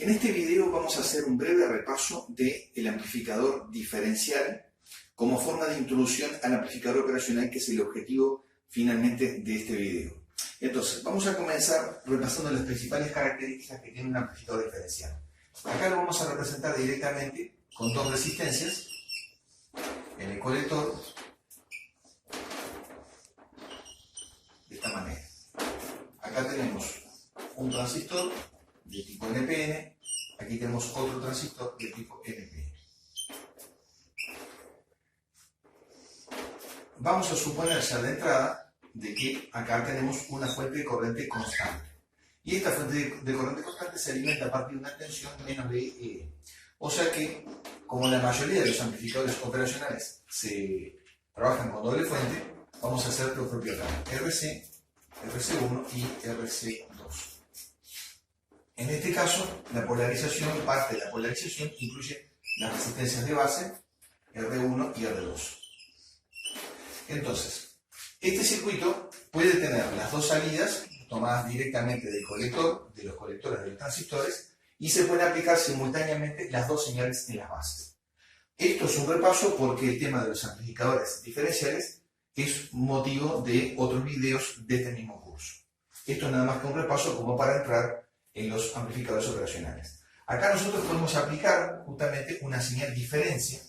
En este video vamos a hacer un breve repaso del amplificador diferencial como forma de introducción al amplificador operacional, que es el objetivo finalmente de este video. Entonces, vamos a comenzar repasando las principales características que tiene un amplificador diferencial. Acá lo vamos a representar directamente con dos resistencias en el colector, de esta manera. Acá tenemos un transistor de tipo NPN, aquí tenemos otro transistor de tipo NPN. Vamos a suponer ya de entrada de que acá tenemos una fuente de corriente constante. Y esta fuente de corriente constante se alimenta a partir de una tensión menos de E. O sea que, como la mayoría de los amplificadores operacionales se trabajan con doble fuente, vamos a hacer lo propio acá: RC, RC1 y RC2. En este caso, parte de la polarización incluye las resistencias de base, R1 y R2. Entonces, este circuito puede tener las dos salidas tomadas directamente del colector, de los colectores de los transistores, y se pueden aplicar simultáneamente las dos señales en las bases. Esto es un repaso porque el tema de los amplificadores diferenciales es motivo de otros videos de este mismo curso. Esto es nada más que un repaso como para entrar en los amplificadores operacionales. Acá nosotros podemos aplicar justamente una señal diferencia,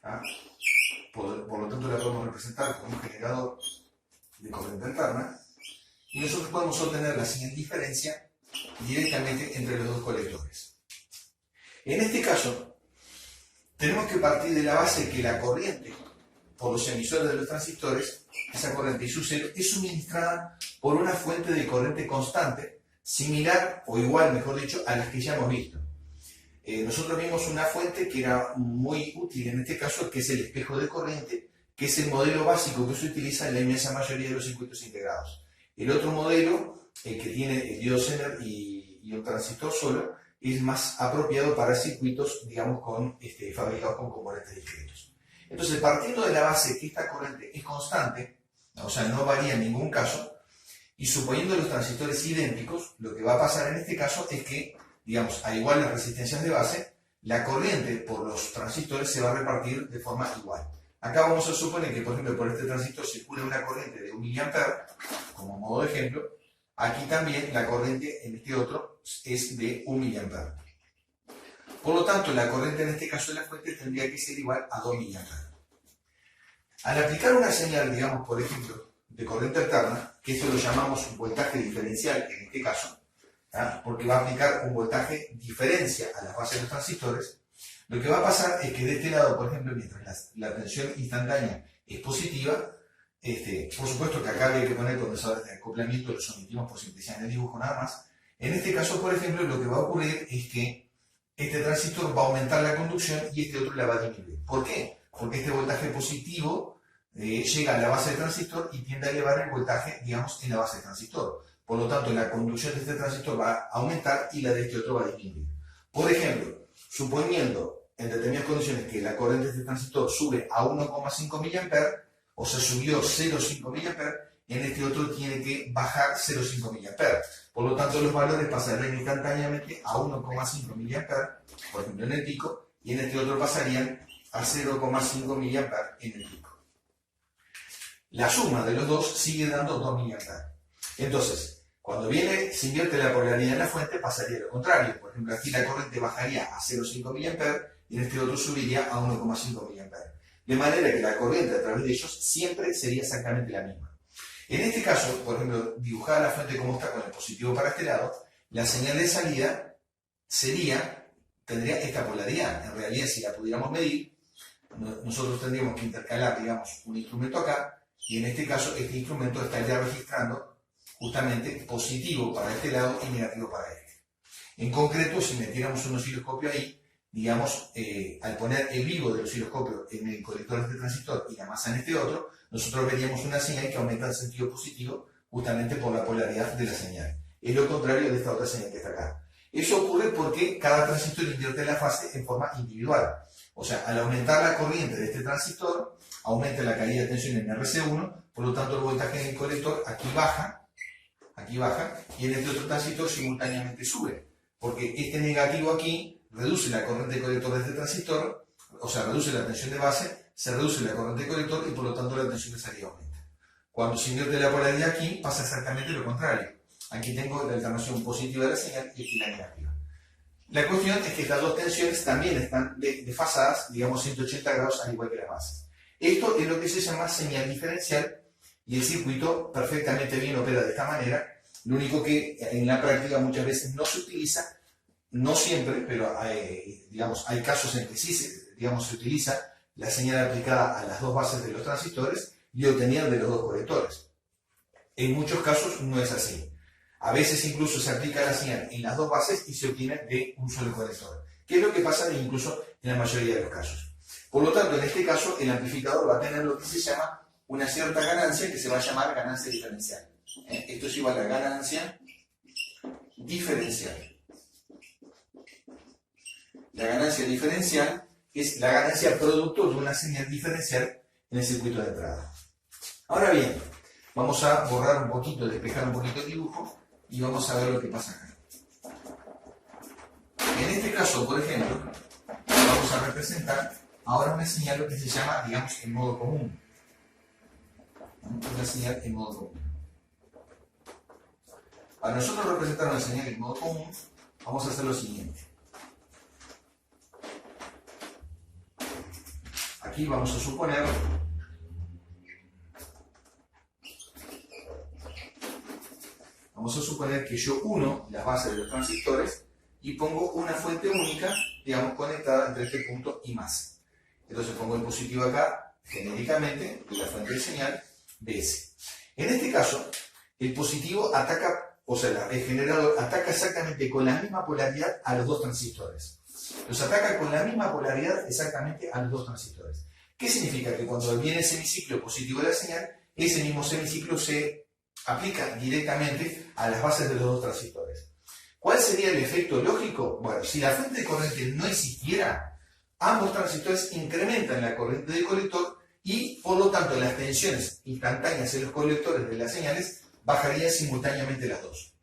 ¿ah? Por lo tanto la podemos representar como un generador de corriente alterna, y nosotros podemos obtener la señal diferencia directamente entre los dos colectores. En este caso, tenemos que partir de la base que la corriente por los emisores de los transistores, esa corriente I0, es suministrada por una fuente de corriente constante, similar o igual, mejor dicho, a las que ya hemos visto. Nosotros vimos una fuente que era muy útil en este caso, que es el espejo de corriente, que es el modelo básico que se utiliza en la inmensa mayoría de los circuitos integrados. El otro modelo, el que tiene el diodo Zener y un transistor solo, es más apropiado para circuitos, digamos, fabricados con componentes discretos. Entonces, partiendo de la base que esta corriente es constante, o sea, no varía en ningún caso, y suponiendo los transistores idénticos, lo que va a pasar en este caso es que, digamos, al igual las resistencias de base, la corriente por los transistores se va a repartir de forma igual. Acá vamos a suponer que, por ejemplo, por este transistor circula una corriente de 1 mA, como modo de ejemplo. Aquí también la corriente en este otro es de 1 mA. Por lo tanto, la corriente en este caso de la fuente tendría que ser igual a 2 mA. Al aplicar una señal, digamos, por ejemplo, de corriente alterna, que esto lo llamamos voltaje diferencial en este caso, ¿ah? Porque va a aplicar un voltaje diferencia a la base de los transistores, lo que va a pasar es que de este lado, por ejemplo, mientras la tensión instantánea es positiva, por supuesto que acá habría que poner condensadores de acoplamiento, los omitimos por simplicidad en el dibujo nada más. En este caso, por ejemplo, lo que va a ocurrir es que este transistor va a aumentar la conducción y este otro la va a disminuir. ¿Por qué? Porque este voltaje positivo llega a la base del transistor y tiende a elevar el voltaje, digamos, en la base del transistor. Por lo tanto, la conducción de este transistor va a aumentar y la de este otro va a disminuir. Por ejemplo, suponiendo en determinadas condiciones que la corriente de este transistor sube a 1,5 mA, o sea, subió 0,5 mA, en este otro tiene que bajar 0,5 mA. Por lo tanto, los valores pasarían instantáneamente a 1,5 mA, por ejemplo, en el pico, y en este otro pasarían a 0,5 mA en el pico. La suma de los dos sigue dando 2 mA. Entonces, cuando se invierte la polaridad en la fuente, pasaría lo contrario. Por ejemplo, aquí la corriente bajaría a 0,5 mA y en este otro subiría a 1,5 mA. De manera que la corriente a través de ellos siempre sería exactamente la misma. En este caso, por ejemplo, dibujada la fuente como está con el positivo para este lado, la señal de salida tendría esta polaridad. En realidad, si la pudiéramos medir, nosotros tendríamos que intercalar, digamos, un instrumento acá, y en este caso este instrumento estaría registrando justamente positivo para este lado y negativo para este. En concreto, si metiéramos un osciloscopio ahí, digamos, al poner el vivo del osciloscopio en el colector de este transistor y la masa en este otro, nosotros veríamos una señal que aumenta en sentido positivo justamente por la polaridad de la señal. Es lo contrario de esta otra señal que está acá. Eso ocurre porque cada transistor invierte la fase en forma individual. O sea, al aumentar la corriente de este transistor, aumenta la caída de tensión en RC1, por lo tanto el voltaje en el colector aquí baja, y en este otro transistor simultáneamente sube. porque este negativo aquí reduce la corriente de colector de este transistor, o sea, reduce la tensión de base, se reduce la corriente de colector y por lo tanto la tensión de salida aumenta. Cuando se invierte la polaridad aquí, pasa exactamente lo contrario. Aquí tengo la alternación positiva de la señal y aquí la negativa. La cuestión es que estas dos tensiones también están desfasadas, digamos 180 grados, al igual que las bases. Esto es lo que se llama señal diferencial y el circuito perfectamente bien opera de esta manera. Lo único que en la práctica muchas veces no se utiliza, no siempre, pero hay casos en que sí se utiliza la señal aplicada a las dos bases de los transistores y obtenida de los dos colectores. En muchos casos no es así. A veces incluso se aplica la señal en las dos bases y se obtiene de un solo colector, que es lo que pasa incluso en la mayoría de los casos. Por lo tanto, en este caso, el amplificador va a tener lo que se llama una cierta ganancia que se va a llamar ganancia diferencial. Esto es igual a ganancia diferencial. La ganancia diferencial es la ganancia producto de una señal diferencial en el circuito de entrada. Ahora bien, vamos a borrar un poquito, despejar un poquito el dibujo y vamos a ver lo que pasa acá. En este caso, por ejemplo, vamos a representar ahora una señal lo que se llama, digamos, en modo común. Una señal en modo común. Para nosotros representar una señal en modo común, vamos a hacer lo siguiente. Aquí vamos a suponer que yo uno las bases de los transistores y pongo una fuente única, digamos, conectada entre este punto y más. Entonces pongo el positivo acá, genéricamente, de la fuente de señal BS. En este caso, el positivo ataca, o sea, el generador ataca exactamente con la misma polaridad a los dos transistores. Los ataca con la misma polaridad exactamente a los dos transistores. ¿Qué significa? Que cuando viene el semiciclo positivo de la señal, ese mismo semiciclo se aplica directamente a las bases de los dos transistores. ¿Cuál sería el efecto lógico? Bueno, si la fuente de corriente no existiera, ambos transistores incrementan la corriente del colector y, por lo tanto, las tensiones instantáneas en los colectores de las señales bajarían simultáneamente las dos.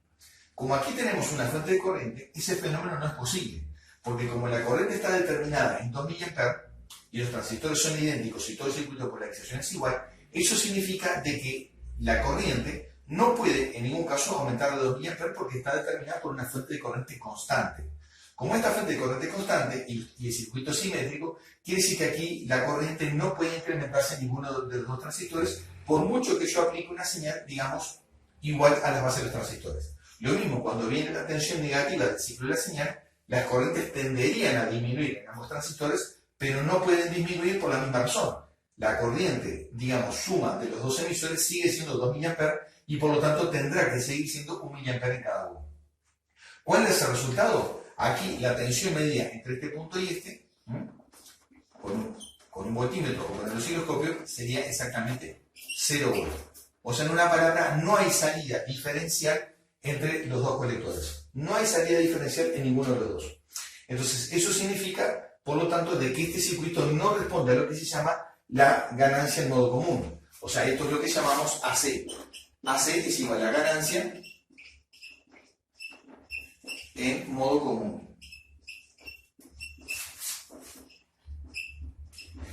Como aquí tenemos una fuente de corriente, ese fenómeno no es posible, porque como la corriente está determinada en 2 mA y los transistores son idénticos y todo el circuito de polarización es igual, eso significa de que la corriente no puede en ningún caso aumentar de 2 mA porque está determinada por una fuente de corriente constante. Como esta fuente de corriente constante y el circuito es simétrico, quiere decir que aquí la corriente no puede incrementarse en ninguno de los dos transistores, por mucho que yo aplique una señal, digamos, igual a las bases de los transistores. Lo mismo, cuando viene la tensión negativa del ciclo de la señal, las corrientes tenderían a disminuir en ambos transistores, pero no pueden disminuir por la misma razón. La corriente, digamos, suma de los dos emisores sigue siendo 2 mA y por lo tanto tendrá que seguir siendo 1 mA en cada uno. ¿Cuál es el resultado? Aquí la tensión medida entre este punto y este, con un voltímetro o con el osciloscopio, sería exactamente 0 volts. O sea, en una palabra, no hay salida diferencial entre los dos colectores. No hay salida diferencial en ninguno de los dos. Entonces, eso significa, por lo tanto, de que este circuito no responde a lo que se llama la ganancia en modo común. O sea, esto es lo que llamamos AC. AC es igual a la ganancia en modo común.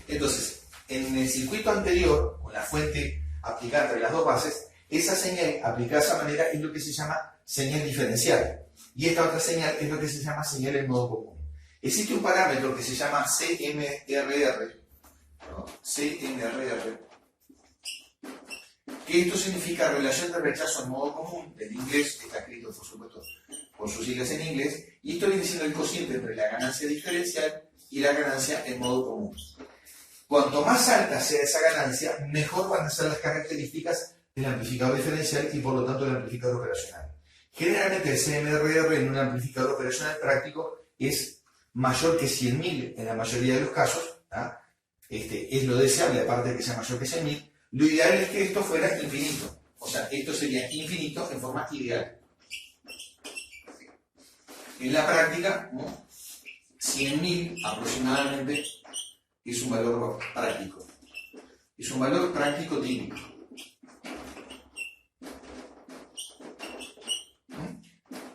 Entonces, en el circuito anterior, con la fuente aplicada entre las dos bases, esa señal aplicada de esa manera es lo que se llama señal diferencial. Y esta otra señal es lo que se llama señal en modo común. Existe un parámetro que se llama CMRR, ¿no? CMRR, que esto significa relación de rechazo en modo común, del inglés, que está escrito por supuesto por sus siglas en inglés, y esto viene siendo el cociente entre la ganancia diferencial y la ganancia en modo común. Cuanto más alta sea esa ganancia, mejor van a ser las características del amplificador diferencial y por lo tanto del amplificador operacional. Generalmente el CMRR en un amplificador operacional práctico es mayor que 100.000 en la mayoría de los casos, ¿tá? Es lo deseable, aparte de que sea mayor que 100.000. Lo ideal es que esto fuera infinito, o sea, esto sería infinito en forma ideal. En la práctica, ¿no? 100.000 aproximadamente es un valor práctico. Es un valor práctico típico.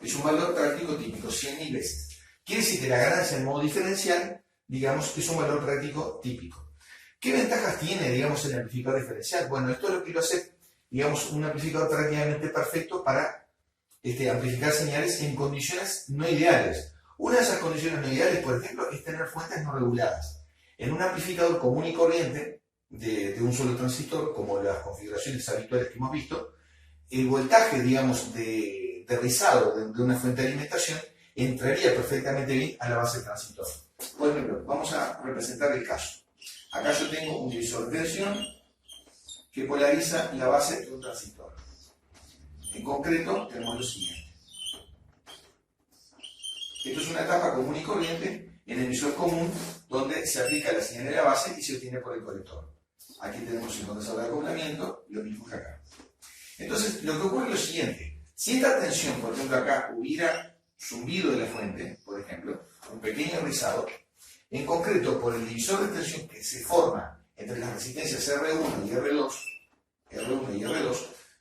es un valor práctico típico, 100.000 veces. Quiere decir que la ganancia en modo diferencial, digamos, es un valor práctico típico. ¿Qué ventajas tiene, digamos, el amplificador diferencial? Bueno, esto es lo que lo hace, digamos, un amplificador prácticamente perfecto para amplificar señales en condiciones no ideales. Una de esas condiciones no ideales, por ejemplo, es tener fuentes no reguladas. En un amplificador común y corriente, de un solo transistor, como las configuraciones habituales que hemos visto, el voltaje, digamos, de rizado de una fuente de alimentación entraría perfectamente bien a la base del transistor. Por ejemplo, vamos a representar el caso. Acá yo tengo un divisor de tensión que polariza la base de un transistor. En concreto, tenemos lo siguiente. Esto es una etapa común y corriente en el emisor común donde se aplica la señal de la base y se obtiene por el colector. Aquí tenemos el condensador de acoplamiento, lo mismo que acá. Entonces, lo que ocurre es lo siguiente. Si esta tensión, por ejemplo, acá hubiera zumbido de la fuente, por ejemplo, un pequeño rizado, en concreto, por el divisor de tensión que se forma entre las resistencias R1 y R2,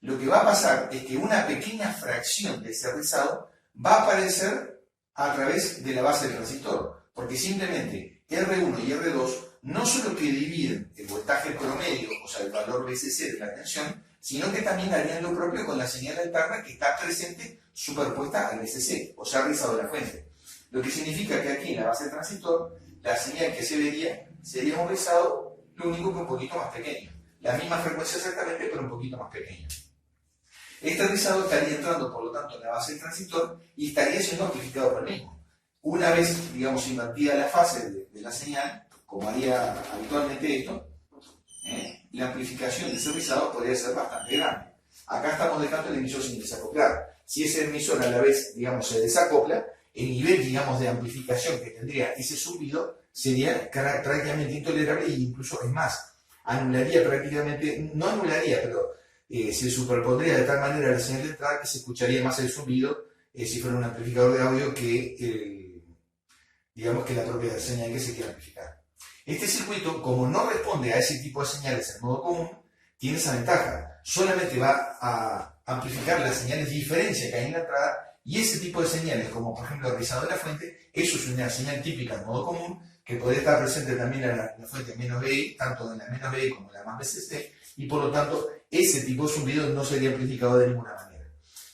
lo que va a pasar es que una pequeña fracción de ese rizado va a aparecer a través de la base del transistor, porque simplemente R1 y R2 no solo que dividen el voltaje promedio, o sea, el valor VCC de la tensión, sino que también harían lo propio con la señal alterna que está presente superpuesta al VCC, o sea, rizado de la fuente. Lo que significa que aquí en la base del transistor, la señal que se vería sería un rizado, lo único que un poquito más pequeño. La misma frecuencia exactamente, pero un poquito más pequeño. Este rizado estaría entrando, por lo tanto, en la base del transistor y estaría siendo amplificado por el mismo. Una vez, digamos, invertida la fase de la señal, como haría habitualmente esto, la amplificación de ese rizado podría ser bastante grande. Acá estamos dejando el emisor sin desacoplar. Si ese emisor a la vez, digamos, se desacopla, el nivel, digamos, de amplificación que tendría ese zumbido sería prácticamente intolerable e incluso, es más, anularía prácticamente, no anularía, pero se superpondría de tal manera la señal de entrada que se escucharía más el zumbido si fuera un amplificador de audio que, digamos, que la propia señal que se quiere amplificar. Este circuito, como no responde a ese tipo de señales en modo común, tiene esa ventaja. Solamente va a amplificar las señales de diferencia que hay en la entrada y ese tipo de señales, como por ejemplo el rizado de la fuente, eso es una señal típica en modo común que podría estar presente también en la fuente menos BI, tanto en la menos BI como en la más BCC, y por lo tanto ese tipo de zumbido no sería amplificado de ninguna manera.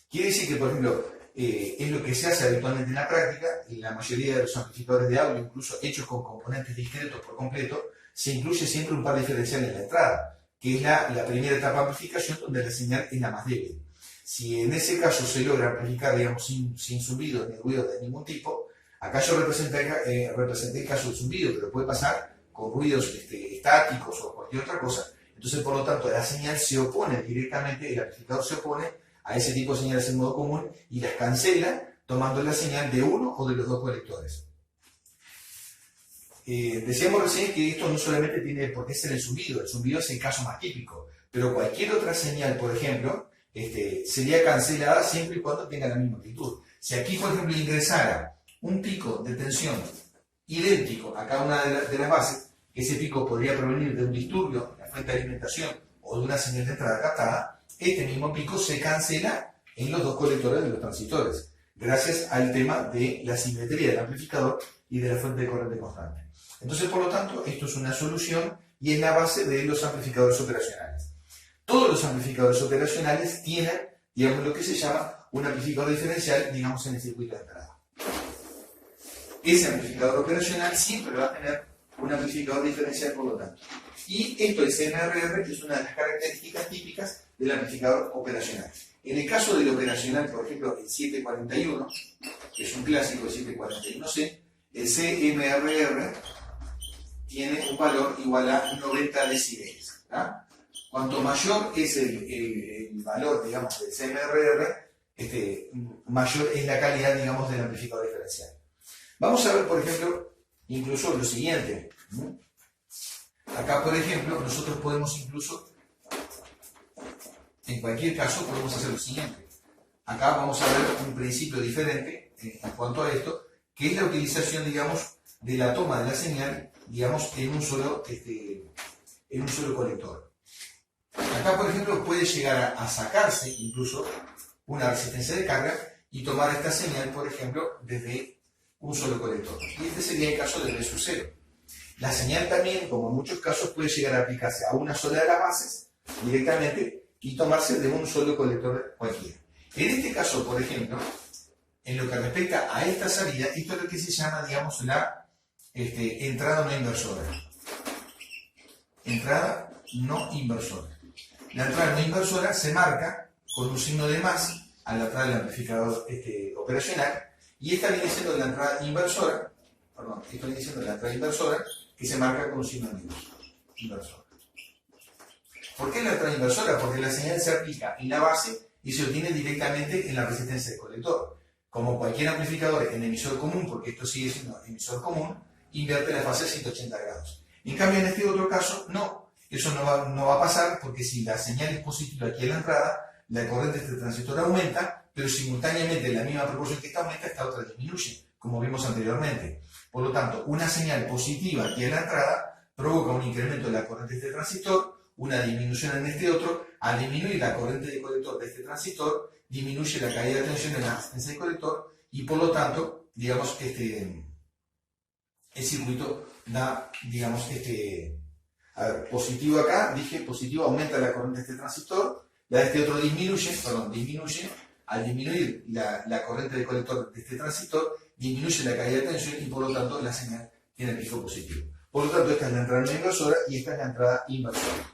Quiere decir que, por ejemplo, es lo que se hace habitualmente en la práctica, y la mayoría de los amplificadores de audio, incluso hechos con componentes discretos por completo, se incluye siempre un par diferencial en la entrada, que es la primera etapa de amplificación donde la señal es la más débil. Si en ese caso se logra amplificar, digamos, sin zumbido ni ruido de ningún tipo, acá yo representé el caso del zumbido, pero puede pasar con ruidos estáticos o cualquier otra cosa. Entonces, por lo tanto, la señal se opone directamente, el amplificador se opone a ese tipo de señales en modo común y las cancela tomando la señal de uno o de los dos colectores. Decíamos recién que esto no solamente tiene por qué ser el zumbido es el caso más típico, pero cualquier otra señal, por ejemplo, sería cancelada siempre y cuando tenga la misma amplitud. Si aquí, por ejemplo, ingresara un pico de tensión idéntico a cada una de las bases, ese pico podría provenir de un disturbio en la fuente de alimentación o de una señal de entrada captada, este mismo pico se cancela en los dos colectores de los transistores, gracias al tema de la simetría del amplificador y de la fuente de corriente constante. Entonces, por lo tanto, esto es una solución y es la base de los amplificadores operacionales. Todos los amplificadores operacionales tienen, digamos, lo que se llama un amplificador diferencial, digamos, en el circuito de entrada. Ese amplificador operacional siempre va a tener un amplificador diferencial, por lo tanto. Y esto, el CMRR, es una de las características típicas del amplificador operacional. En el caso del operacional, por ejemplo, el 741, que es un clásico, el 741C, el CMRR tiene un valor igual a 90 decibeles. ¿Ah? Cuanto mayor es el valor, digamos, del CMRR, mayor es la calidad, digamos, del amplificador diferencial. Vamos a ver, por ejemplo, incluso lo siguiente. Acá, por ejemplo, nosotros podemos incluso, en cualquier caso, podemos hacer lo siguiente. Acá vamos a ver un principio diferente en cuanto a esto, que es la utilización, digamos, de la toma de la señal, digamos, en un solo colector. Acá, por ejemplo, puede llegar a sacarse incluso una resistencia de carga y tomar esta señal, por ejemplo, desde un solo colector. Y este sería el caso del B sub 0. La señal también, como en muchos casos, puede llegar a aplicarse a una sola de las bases directamente y tomarse de un solo colector cualquiera. En este caso, por ejemplo, en lo que respecta a esta salida, esto es lo que se llama, digamos, la entrada no inversora. Entrada no inversora. La entrada no inversora se marca con un signo de más a la entrada del amplificador operacional, y esta viene siendo la entrada inversora, esto viene siendo la entrada inversora que se marca con un signo de menos. Inversora. ¿Por qué la entrada inversora? Porque la señal se aplica en la base y se obtiene directamente en la resistencia del colector. Como cualquier amplificador en emisor común, porque esto sigue siendo emisor común, invierte la fase a 180 grados. En cambio, en este otro caso, no. Eso no va a pasar, porque si la señal es positiva aquí en la entrada, la corriente de este transistor aumenta, pero simultáneamente en la misma proporción que esta aumenta, esta otra disminuye, como vimos anteriormente. Por lo tanto, una señal positiva aquí en la entrada provoca un incremento de la corriente de este transistor, una disminución en este otro. Al disminuir la corriente de colector de este transistor, disminuye la caída de tensión en la resistencia del colector, y por lo tanto, digamos, el circuito da, digamos, a ver, positivo acá, dije positivo, aumenta la corriente de este transistor, la de este otro disminuye, al disminuir la corriente de colector de este transistor, disminuye la caída de tensión y por lo tanto la señal tiene pico positivo. Por lo tanto, esta es la entrada no inversora y esta es la entrada inversora.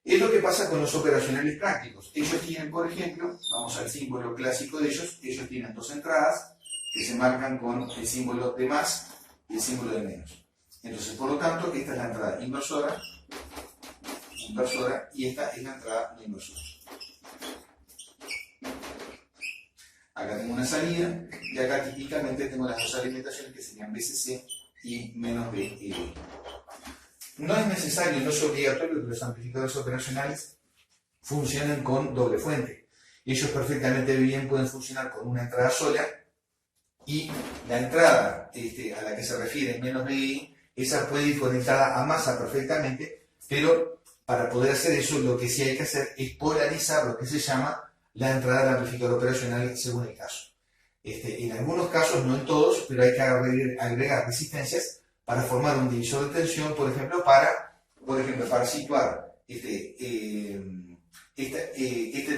Es lo que pasa con los operacionales prácticos. Ellos tienen, por ejemplo, vamos al símbolo clásico de ellos tienen dos entradas que se marcan con el símbolo de más y el símbolo de menos. Entonces, por lo tanto, esta es la entrada inversora, y esta es la entrada no inversora. Acá tengo una salida y acá típicamente tengo las dos alimentaciones que serían BCC y menos BEB. No es necesario, no es obligatorio que los amplificadores operacionales funcionen con doble fuente. Ellos perfectamente bien pueden funcionar con una entrada sola, y la entrada a la que se refiere menos BI, esa puede ir conectada a masa perfectamente, pero para poder hacer eso lo que sí hay que hacer es polarizar lo que se llama la entrada del amplificador operacional según el caso. En algunos casos, no en todos, pero hay que agregar resistencias para formar un divisor de tensión, por ejemplo, para situar este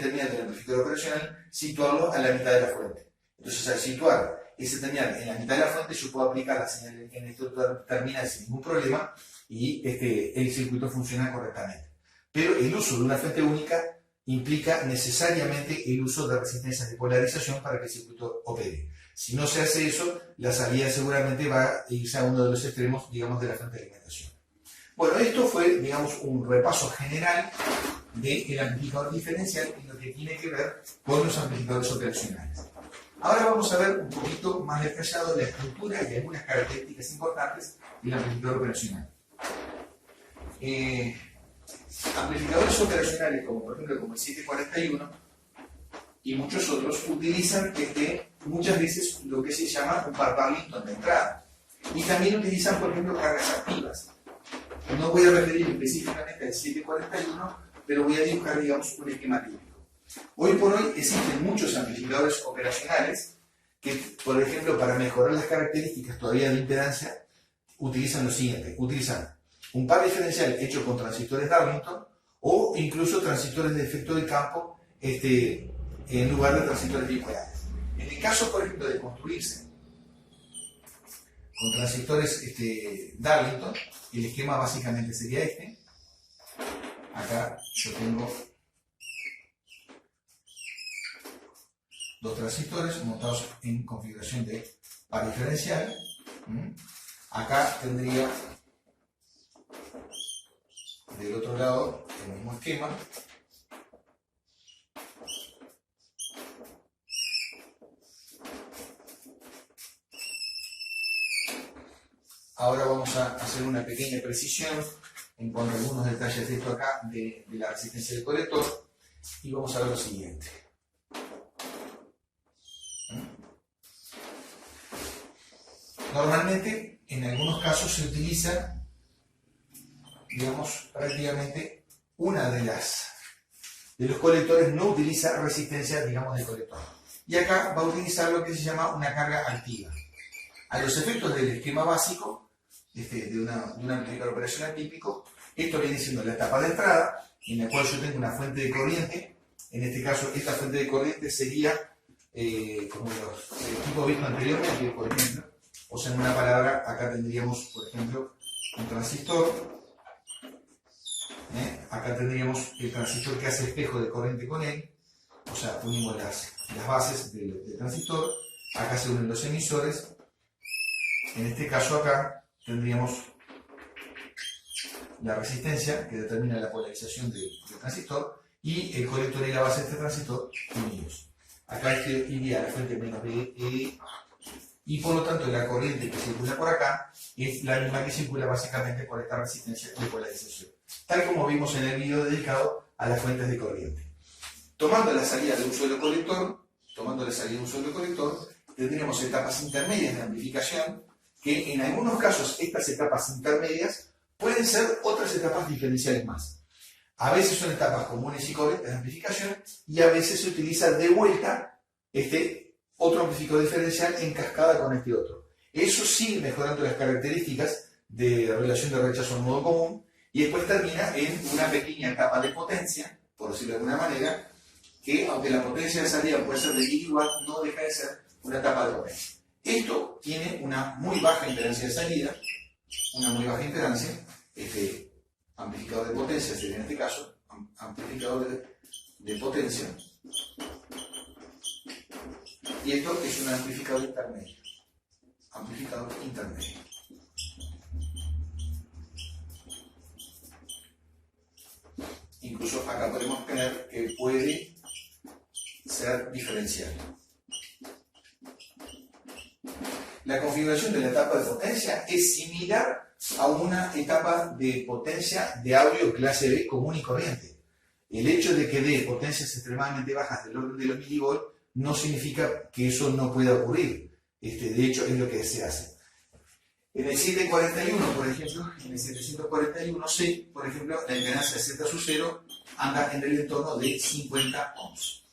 terminal del amplificador operacional, situarlo a la mitad de la fuente. Entonces, al situar ese terminal en la mitad de la fuente, yo puedo aplicar la señal en este terminal sin ningún problema y el circuito funciona correctamente. Pero el uso de una fuente única implica necesariamente el uso de resistencias de polarización para que el circuito opere. Si no se hace eso, la salida seguramente va a irse a uno de los extremos, digamos, de la fuente de alimentación. Bueno, esto fue, digamos, un repaso general del amplificador diferencial en lo que tiene que ver con los amplificadores operacionales. Ahora vamos a ver un poquito más detallado la estructura y algunas características importantes del amplificador operacional. Amplificadores operacionales, como por ejemplo el 741 y muchos otros, utilizan muchas veces lo que se llama un par Darlington de entrada, y también utilizan, por ejemplo, cargas activas. No voy a referir específicamente al 741, pero voy a dibujar, digamos, un esquema típico. Hoy por hoy existen muchos amplificadores operacionales que, por ejemplo, para mejorar las características todavía de impedancia, utilizan lo siguiente: utilizan un par diferencial hecho con transistores Darlington o incluso transistores de efecto de campo en lugar de transistores bipolar. En el caso, por ejemplo, de construirse con transistores Darlington, el esquema básicamente sería este. Acá yo tengo dos transistores montados en configuración de par diferencial. Acá tendría del otro lado el mismo esquema. Ahora vamos a hacer una pequeña precisión en cuanto a algunos detalles de esto acá, de la resistencia del colector, y vamos a ver lo siguiente. Normalmente, en algunos casos se utiliza, digamos, prácticamente una de los colectores no utiliza resistencia, digamos, del colector. y acá va a utilizar lo que se llama una carga activa. A los efectos del esquema básico de un amplificador operacional típico, esto viene siendo la etapa de entrada, en la cual yo tengo una fuente de corriente. En este caso, esta fuente de corriente sería como el tipo visto anteriormente, por ejemplo. O sea, en una palabra, acá tendríamos, por ejemplo, un transistor. Acá tendríamos el transistor que hace espejo de corriente con él. O sea, unimos las bases del transistor. Acá se unen los emisores. En este caso acá tendríamos la resistencia que determina la polarización del transistor y el colector y la base de este transistor unidos. Acá iría la fuente menos de y por lo tanto la corriente que circula por acá es la misma que circula básicamente por esta resistencia de polarización, tal como vimos en el video dedicado a las fuentes de corriente. Tomando la salida de un solo colector, tendríamos etapas intermedias de amplificación, que en algunos casos estas etapas intermedias pueden ser otras etapas diferenciales más. A veces son etapas comunes y corrientes de amplificación y a veces se utiliza de vuelta otro amplificador diferencial en cascada con este otro. Eso sí, mejorando las características de relación de rechazo en modo común, y después termina en una pequeña etapa de potencia, por decirlo de alguna manera, que aunque la potencia de salida puede ser de igual, no deja de ser una etapa de potencia. Esto tiene una muy baja impedancia de salida, amplificador de potencia sería en este caso, amplificador de potencia, y esto es un amplificador intermedio. Incluso acá podemos tener que puede ser diferencial. La configuración de la etapa de potencia es similar a una etapa de potencia de audio clase B común y corriente. El hecho de que dé potencias extremadamente bajas del orden de los milivolts no significa que eso no pueda ocurrir. De hecho, es lo que se hace. En el 741, por ejemplo, en el 741C, por ejemplo, la impedancia Z sub 0 anda en el entorno de 50 ohms.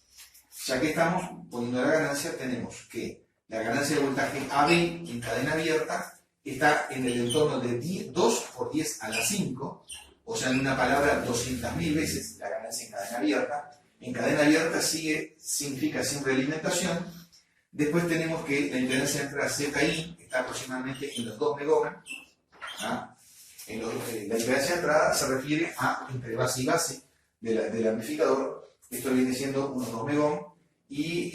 Ya que estamos poniendo la ganancia, tenemos que la ganancia de voltaje AB en cadena abierta está en el entorno de 2 por 10 a la 5, o sea, en una palabra, 200.000 veces la ganancia en cadena abierta. En cadena abierta significa sin realimentación. Después tenemos que la impedancia de entrada ZI está aproximadamente en los 2 megohms. La impedancia de entrada se refiere a entre base y base del amplificador. Esto viene siendo unos 2 megohms. Y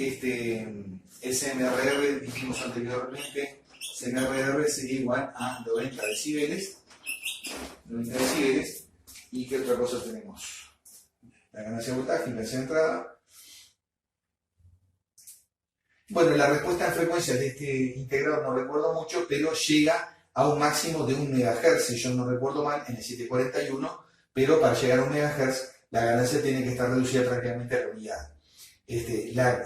CMRR, dijimos anteriormente, CMRR sería igual a 90 decibeles. ¿Y qué otra cosa tenemos? La ganancia de voltaje, impedancia de entrada. Bueno, la respuesta en frecuencia de este integrador no recuerdo mucho, pero llega a un máximo de 1 MHz, si yo no recuerdo mal, en el 741, pero para llegar a 1 MHz la ganancia tiene que estar reducida prácticamente a la unidad.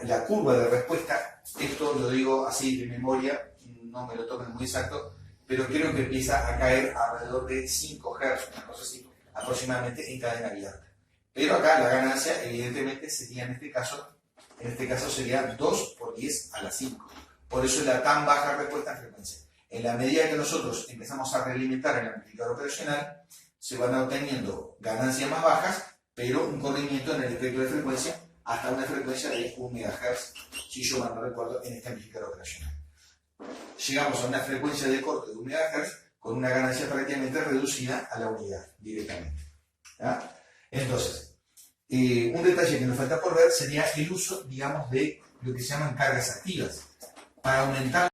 La curva de respuesta, esto lo digo así de memoria, no me lo tomen muy exacto, pero creo que empieza a caer alrededor de 5 Hz, una cosa así, aproximadamente en cadena abierta. Pero acá la ganancia, evidentemente, sería en este caso sería 2 por 10 a la 5. Por eso es la tan baja respuesta en frecuencia. En la medida que nosotros empezamos a realimentar el amplificador operacional, se van obteniendo ganancias más bajas, pero un corrimiento en el espectro de frecuencia hasta una frecuencia de 1 MHz, si yo mal no recuerdo, en este amplificador operacional. Llegamos a una frecuencia de corte de 1 MHz con una ganancia prácticamente reducida a la unidad directamente. ¿Ya? Entonces, un detalle que nos falta por ver sería el uso, digamos, de lo que se llaman cargas activas. Para aumentar